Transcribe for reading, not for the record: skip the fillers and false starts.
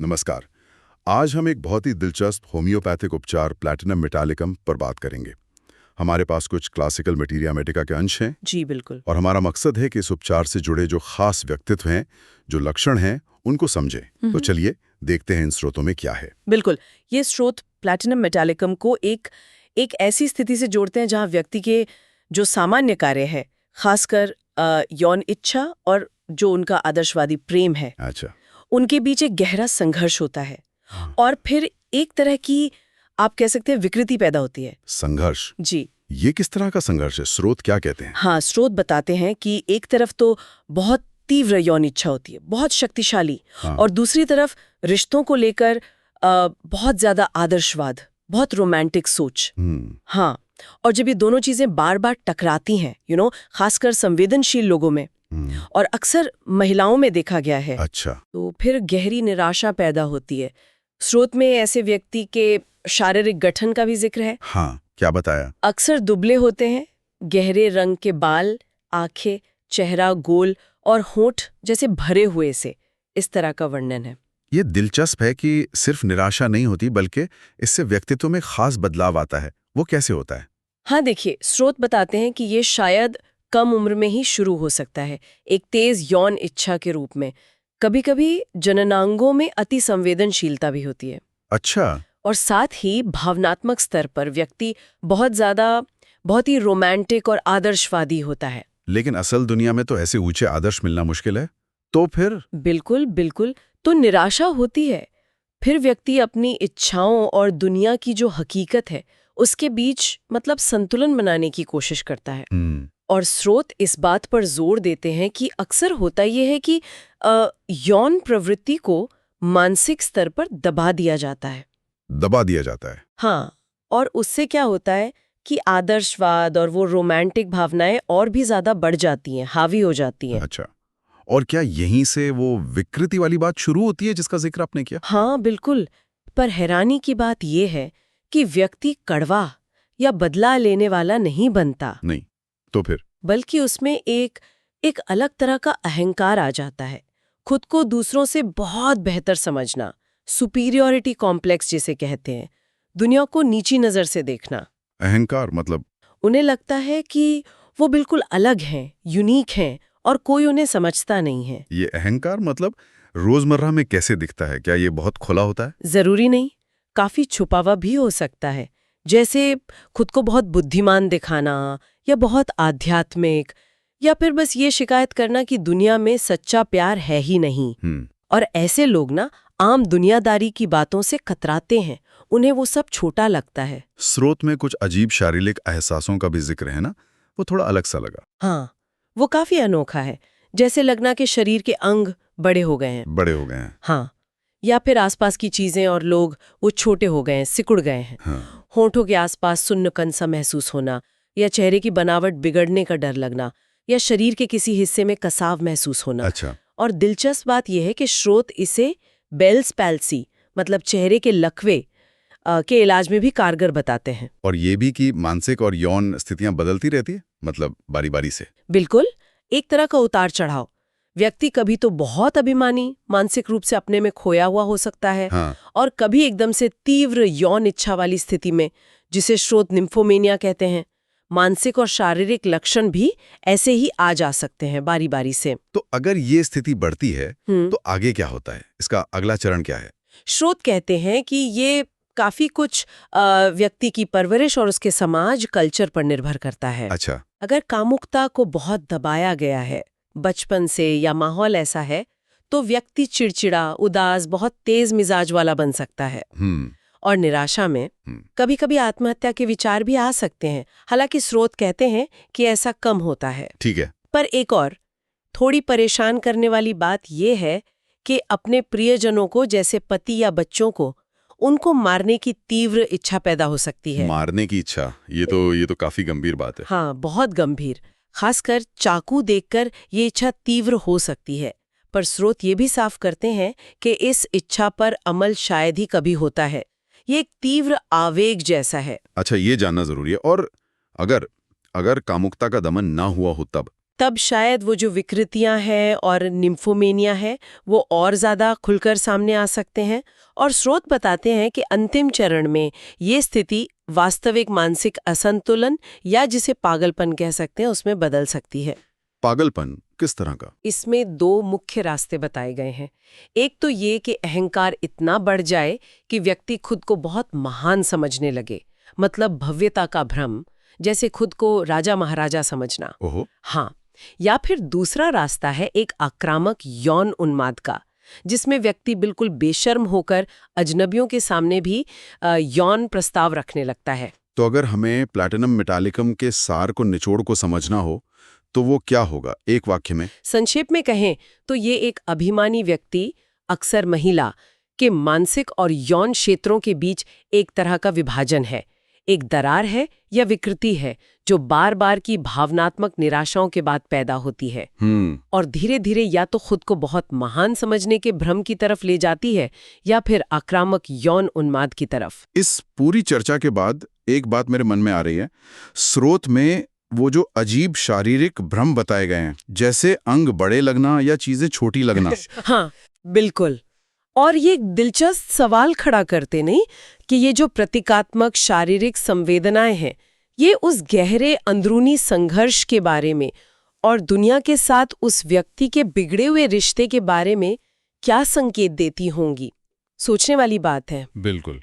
नमस्कार। आज हम एक बहुत ही दिलचस्प होम्योपैथिक उपचार प्लैटिनम मेटालिकम पर बात करेंगे। हमारे पास कुछ क्लासिकल मटीरिया मेडिका के अंश हैं जी बिल्कुल। और हमारा मकसद है कि इस उपचार से जुड़े जो खास व्यक्तित्व हैं, जो लक्षण हैं, उनको समझें। तो चलिए देखते हैं इन स्रोतों में क्या है। बिल्कुल, ये स्रोत प्लैटिनम मेटालिकम को एक ऐसी स्थिति से जोड़ते हैं जहां व्यक्ति के जो सामान्य कार्य है, खासकर यौन इच्छा और जो उनका आदर्शवादी प्रेम है, अच्छा। उनके बीच एक गहरा संघर्ष होता है और फिर एक तरह की आप कह सकते हैं विकृति पैदा होती है। संघर्ष, जी ये किस तरह का संघर्ष है? स्रोत क्या कहते हैं? हाँ, स्रोत बताते हैं कि एक तरफ तो बहुत तीव्र यौन इच्छा होती है, बहुत शक्तिशाली, हाँ। और दूसरी तरफ रिश्तों को लेकर बहुत ज्यादा आदर्शवाद, बहुत रोमांटिक सोच। हाँ, और जब ये दोनों चीजें बार बार टकराती हैं, खासकर संवेदनशील लोगों में और अक्सर महिलाओं में देखा गया है, अच्छा। तो फिर गहरी निराशा पैदा होती है। स्रोत में ऐसे व्यक्ति के शारीरिक गठन का भी जिक्र है। हाँ, क्या बताया? अक्सर दुबले होते हैं, गहरे रंग के बाल, आंखें, चेहरा गोल और होंठ जैसे भरे हुए से, इस तरह का वर्णन है। ये दिलचस्प है कि सिर्फ निराशा नहीं होती बल्कि इससे व्यक्तित्व में खास बदलाव आता है। वो कैसे होता है? हाँ देखिए, स्रोत बताते हैं कि ये शायद कम उम्र में ही शुरू हो सकता है, एक तेज यौन इच्छा के रूप में। कभी-कभी जननांगों में अति संवेदनशीलता भी होती है। अच्छा। और साथ ही भावनात्मक स्तर पर व्यक्ति बहुत ही रोमांटिक और आदर्शवादी होता है। लेकिन असल दुनिया में तो ऐसे ऊंचे आदर्श मिलना मुश्किल है। तो फिर? बिल्कुल बिल्कुल, तो निराशा होती है। फिर व्यक्ति अपनी इच्छाओं और दुनिया की जो हकीकत है उसके बीच संतुलन बनाने की कोशिश करता है। और स्रोत इस बात पर जोर देते हैं कि अक्सर होता यह है कि यौन प्रवृत्ति को मानसिक स्तर पर दबा दिया जाता है। दबा दिया जाता है? हाँ, और उससे क्या होता है कि आदर्शवाद और वो रोमांटिक भावनाएं और भी ज्यादा बढ़ जाती हैं, हावी हो जाती हैं। अच्छा। और क्या यहीं से वो विकृति वाली बात शुरू होती है जिसका जिक्र आपने किया? हाँ बिल्कुल, पर हैरानी की बात यह है कि व्यक्ति कड़वा या बदला लेने वाला नहीं बनता। नहीं, तो फिर? बल्कि उसमें एक अलग तरह का अहंकार आ जाता है। खुद को दूसरों से बहुत बेहतर समझना, सुपीरियॉरिटी कॉम्प्लेक्स जिसे कहते हैं, दुनिया को नीची नजर से देखना। अहंकार मतलब? उन्हें लगता है कि वो बिल्कुल अलग हैं, यूनिक हैं और कोई उन्हें समझता नहीं है। ये अहंकार रोजमर्रा में कैसे दिखता है? क्या ये बहुत खुला होता है? जरूरी नहीं, काफी छुपा हुआ भी हो सकता है। जैसे खुद को बहुत बुद्धिमान दिखाना या बहुत आध्यात्मिक, या फिर बस ये शिकायत करना कि दुनिया में सच्चा प्यार है ही नहीं। और ऐसे लोग आम दुनियादारी की बातों से कतराते हैं, उन्हें वो सब छोटा लगता है। स्रोत में कुछ अजीब शारीरिक एहसासों का भी जिक्र है ना? वो थोड़ा अलग सा लगा। हाँ, वो काफी अनोखा है, जैसे लगना कि शरीर के अंग बड़े हो गए हैं। बड़े हो गए हैं? हाँ, या फिर आसपास की चीजें और लोग वो छोटे हो गए हैं, सिकुड़ गए हैं। हाँ। होठों के आसपास सुन्नपन सा महसूस होना, या चेहरे की बनावट बिगड़ने का डर लगना, या शरीर के किसी हिस्से में कसाव महसूस होना। अच्छा। और दिलचस्प बात यह है कि स्रोत इसे बेल्स पैल्सी, चेहरे के लकवे के इलाज में भी कारगर बताते हैं। और ये भी कि मानसिक और यौन स्थितियां बदलती रहती है, बारी बारी से? बिल्कुल, एक तरह का उतार चढ़ाव। व्यक्ति कभी तो बहुत अभिमानी, मानसिक रूप से अपने में खोया हुआ हो सकता है। हाँ। और कभी एकदम से तीव्र यौन इच्छा वाली स्थिति में, जिसे स्रोत निम्फोमेनिया कहते हैं। मानसिक और शारीरिक लक्षण भी ऐसे ही आ जा सकते हैं बारी बारी से। तो अगर ये स्थिति बढ़ती है तो आगे क्या होता है? इसका अगला चरण क्या है? स्रोत कहते हैं कि ये काफी कुछ व्यक्ति की परवरिश और उसके समाज कल्चर पर निर्भर करता है। अच्छा। अगर कामुकता को बहुत दबाया गया है बचपन से, या माहौल ऐसा है, तो व्यक्ति चिड़चिड़ा, उदास, बहुत तेज मिजाज वाला बन सकता है। और निराशा में कभी कभी आत्महत्या के विचार भी आ सकते हैं। हालांकि स्रोत कहते हैं कि ऐसा कम होता है। ठीक है। पर एक और थोड़ी परेशान करने वाली बात यह है कि अपने प्रियजनों को, जैसे पति या बच्चों को, उनको मारने की तीव्र इच्छा पैदा हो सकती है। मारने की इच्छा? ये तो काफी गंभीर बात है। हाँ, बहुत गंभीर। खासकर चाकू देखकर ये इच्छा तीव्र हो सकती है। पर स्रोत ये भी साफ करते हैं कि इस इच्छा पर अमल शायद ही कभी होता है। ये एक तीव्र आवेग जैसा है। अच्छा, ये जानना जरूरी है। और अगर कामुकता का दमन ना हुआ हो तब तब शायद वो जो विकृतियां हैं और निम्फोमेनिया है वो और ज़्यादा खुलकर सामने आ सकते हैं। और स्रोत बताते हैं कि अंतिम चरण में ये स्थिति वास्तविक मानसिक असंतुलन या जिसे पागलपन कह सकते हैं उसमें बदल सकती है। पागलपन किस तरह का? इसमें दो मुख्य रास्ते बताए गए हैं। एक तो ये कि अहंकार इतना बढ़ जाए कि व्यक्ति खुद को बहुत महान समझने लगे, मतलब भव्यता का भ्रम, जैसे खुद को राजा महाराजा समझना। ओहो। हाँ, या फिर दूसरा रास्ता है एक आक्रामक यौन उन्माद का, जिसमें व्यक्ति बिल्कुल बेशर्म होकर अजनबियों के सामने भी यौन प्रस्ताव रखने लगता है। तो अगर हमें प्लैटिनम मेटालिकम के सार को निचोड़ को समझना हो तो वो क्या होगा एक वाक्य में? संक्षेप में कहें तो ये एक अभिमानी व्यक्ति, अक्सर महिला, के मानसिक और यौन क्षेत्रों के बीच एक तरह का विभाजन है, एक दरार है या विकृति है जो बार बार की भावनात्मक निराशाओं के बाद पैदा होती है और धीरे धीरे या तो खुद को बहुत महान समझने के भ्रम की तरफ ले जाती है या फिर आक्रामक यौन उन्माद की तरफ। इस पूरी चर्चा के बाद एक बात मेरे मन में आ रही है। स्रोत में वो जो अजीब शारीरिक भ्रम बताए गए हैं, जैसे अंग बड़े लगना या चीजें छोटी लगना। हाँ, बिल्कुल। और ये दिलचस्प सवाल खड़ा करते नहीं कि ये जो प्रतीकात्मक शारीरिक संवेदनाएं हैं, ये उस गहरे अंदरूनी संघर्ष के बारे में और दुनिया के साथ उस व्यक्ति के बिगड़े हुए रिश्ते के बारे में क्या संकेत देती होंगी। सोचने वाली बात है। बिल्कुल।